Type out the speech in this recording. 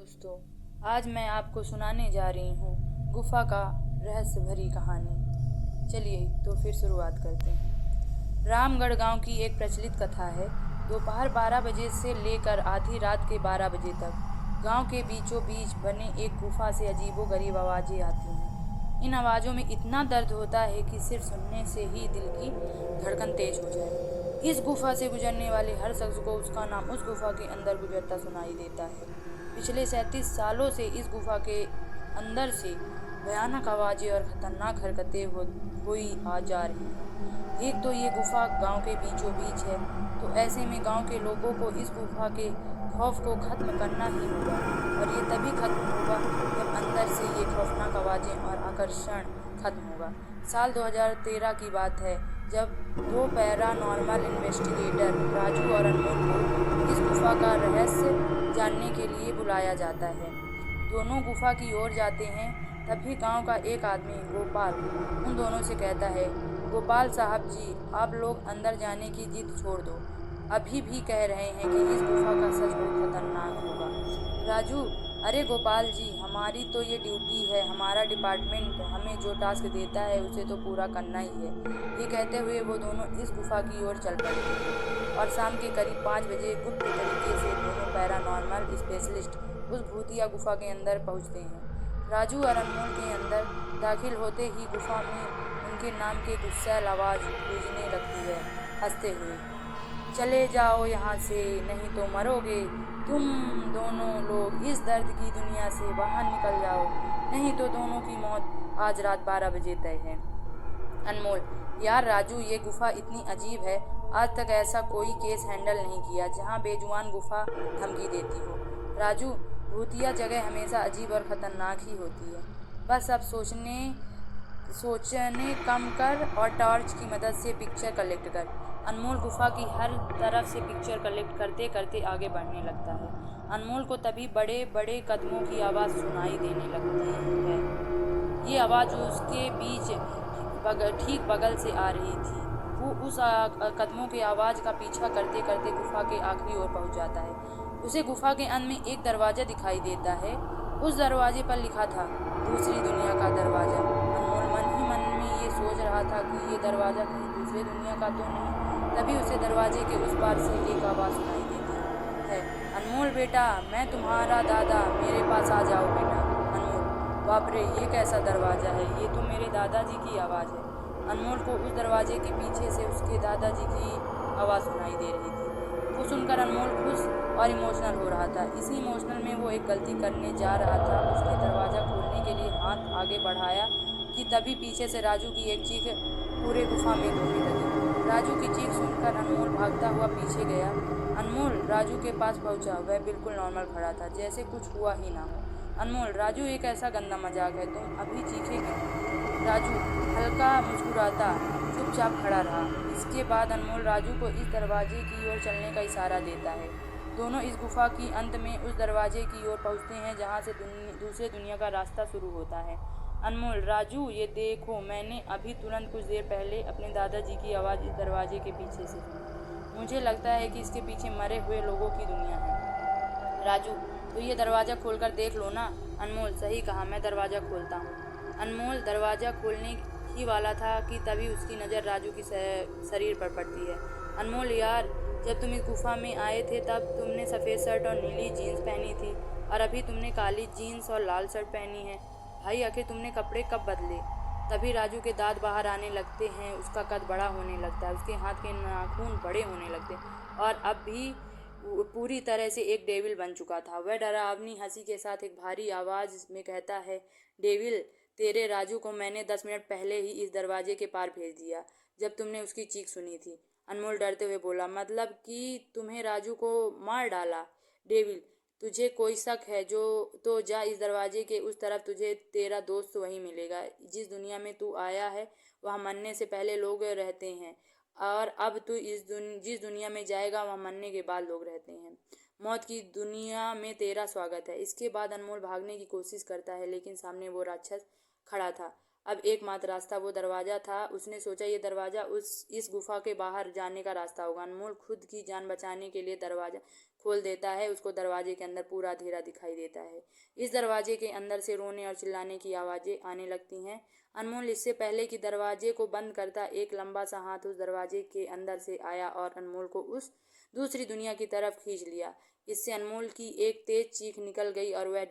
दोस्तों, आज मैं आपको सुनाने जा रही हूँ गुफा का रहस्य भरी कहानी। चलिए तो फिर शुरुआत करते हैं। रामगढ़ गांव की एक प्रचलित कथा है। दोपहर 12 बजे से लेकर आधी रात के 12 बजे तक गांव के बीचों बीच बने एक गुफा से अजीबोगरीब आवाजें आती हैं। इन आवाज़ों में इतना दर्द होता है कि सिर्फ सुनने से ही दिल की धड़कन तेज हो जाए। इस गुफा से गुजरने वाले हर शख्स को उसका नाम उस गुफा के अंदर गुजरता सुनाई देता है। पिछले 37 सालों से इस गुफा के अंदर से भयानक आवाजें और खतरनाक हरकतें हुई आ जा रही हैं। एक तो ये गुफा गांव के बीचों बीच है, तो ऐसे में गांव के लोगों को इस गुफा के खौफ को खत्म करना ही होगा। और ये तभी खत्म होगा जब अंदर से ये खौफनाक आवाजें और आकर्षण खत्म होगा। साल 2013 की बात है, जब दो पैरानॉर्मल इन्वेस्टिगेटर राजू और अनमोल को इस गुफा का रहस्य जानने के लिए बुलाया जाता है। दोनों गुफा की ओर जाते हैं, तभी गांव का एक आदमी गोपाल उन दोनों से कहता है, गोपाल साहब जी, आप लोग अंदर जाने की जिद छोड़ दो। अभी भी कह रहे हैं कि इस गुफा का सच बहुत खतरनाक होगा। राजू, अरे गोपाल जी, हमारी तो ये ड्यूटी है, हमारा डिपार्टमेंट हमें जो टास्क देता है उसे तो पूरा करना ही है। ये कहते हुए वो दोनों इस गुफा की ओर चल पड़ते हैं और शाम के करीब 5 बजे गुप्त तरीके से दोनों पैरानॉर्मल स्पेशलिस्ट उस भूतिया गुफा के अंदर पहुंचते हैं। राजू और अनमोल के अंदर दाखिल होते ही गुफा में उनके नाम की गुस्सैल आवाज गूंजने लगती है, हंसते हुए, चले जाओ यहाँ से, नहीं तो मरोगे। तुम दोनों लोग इस दर्द की दुनिया से बाहर निकल जाओ, नहीं तो दोनों की मौत आज रात 12 बजे तय है। अनमोल, यार राजू, ये गुफा इतनी अजीब है, आज तक ऐसा कोई केस हैंडल नहीं किया जहाँ बेजुबान गुफा धमकी देती हो। राजू, भूतिया जगह हमेशा अजीब और खतरनाक ही होती है। बस अब सोचने कम कर और टॉर्च की मदद से पिक्चर कलेक्ट कर। अनमोल गुफा की हर तरफ से पिक्चर कलेक्ट करते करते आगे बढ़ने लगता है। अनमोल को तभी बड़े बड़े कदमों की आवाज़ सुनाई देने लगती है। ये आवाज़ उसके ठीक बगल से आ रही थी। वो उस कदमों की आवाज़ का पीछा करते करते गुफा के आखिरी ओर पहुंच जाता है। उसे गुफा के अंत में एक दरवाज़ा दिखाई देता है। उस दरवाजे पर लिखा था, दूसरी दुनिया का दरवाज़ा। अनमोल मन ही मन में ये सोच रहा था कि ये दरवाज़ा कहीं दूसरे दुनिया का तो नहीं। तभी उसे दरवाजे के उस पार से एक आवाज़ सुनाई देती है, अनमोल बेटा, मैं तुम्हारा दादा, मेरे पास आ जाओ बेटा। अनमोल, बाप रे, ये कैसा दरवाज़ा है, ये तो मेरे दादाजी की आवाज़ है। अनमोल को उस दरवाजे के पीछे से उसके दादाजी की आवाज़ सुनाई दे रही थी। वो सुनकर अनमोल खुश और इमोशनल हो रहा था। इसी इमोशनल में वो एक गलती करने जा रहा था। उसने दरवाज़ा खोलने के लिए हाथ आगे बढ़ाया कि तभी पीछे से राजू की एक चीख पूरे गुफा में गूंजने लगी। राजू की चीख सुनकर अनमोल भागता हुआ पीछे गया। अनमोल राजू के पास पहुंचा। वह बिल्कुल नॉर्मल खड़ा था, जैसे कुछ हुआ ही ना हो। अनमोल, राजू एक ऐसा गंदा मजाक है, तुम अभी चीखे क्यों? राजू हल्का मुस्कुराता चुपचाप खड़ा रहा। इसके बाद अनमोल राजू को इस दरवाजे की ओर चलने का इशारा देता है। दोनों इस गुफा की अंत में उस दरवाजे की ओर पहुंचते हैं जहां से दूसरे दुनिया का रास्ता शुरू होता है। अनमोल, राजू, ये देखो, मैंने अभी तुरंत कुछ देर पहले अपने दादाजी की आवाज़ इस दरवाजे के पीछे से सुनी। मुझे लगता है कि इसके पीछे मरे हुए लोगों की दुनिया है। राजू, तो ये दरवाज़ा खोलकर देख लो ना। अनमोल, सही कहा, मैं दरवाज़ा खोलता हूँ। अनमोल दरवाज़ा खोलने ही वाला था कि तभी उसकी नज़र राजू की शरीर पर पड़ती है। अनमोल यार, जब तुम इस गुफा में आए थे तब तुमने सफ़ेद शर्ट और नीली जीन्स पहनी थी, और अभी तुमने काली जीन्स और लाल शर्ट पहनी है। भाई, आखिर तुमने कपड़े कब बदले? तभी राजू के दांत बाहर आने लगते हैं, उसका कद बड़ा होने लगता है, उसके हाथ के नाखून बड़े होने लगते हैं, और अब भी वो पूरी तरह से एक डेविल बन चुका था। वह डरावनी हंसी के साथ एक भारी आवाज़ में कहता है, डेविल, तेरे राजू को मैंने 10 मिनट पहले ही इस दरवाजे के पार भेज दिया, जब तुमने उसकी चीख सुनी थी। अनमोल डरते हुए बोला, मतलब कि तुम्हें राजू को मार डाला? डेविल, तुझे कोई शक है तो जा इस दरवाजे के उस तरफ, तुझे तेरा दोस्त वहीं मिलेगा। जिस दुनिया में तू आया है वहाँ मरने से पहले लोग रहते हैं, और अब तू जिस दुनिया में जाएगा वहाँ मरने के बाद लोग रहते हैं। मौत की दुनिया में तेरा स्वागत है। इसके बाद अनमोल भागने की कोशिश करता है, लेकिन सामने वो राक्षस खड़ा था। अब एकमात्र रास्ता वो दरवाज़ा था। उसने सोचा ये दरवाज़ा इस गुफा के बाहर जाने का रास्ता होगा। अनमोल खुद की जान बचाने के लिए दरवाज़ा खोल देता है, उसको दरवाजे के अंदर पूरा अंधेरा दिखाई देता है। इस दरवाजे के अंदर से रोने और चिल्लाने की आवाज़ें आने लगती हैं। अनमोल इससे पहले कि दरवाजे को बंद करता, एक लंबा सा हाथ उस दरवाजे के अंदर से आया और अनमोल को उस दूसरी दुनिया की तरफ खींच लिया। इससे अनमोल की एक तेज चीख निकल गई और वह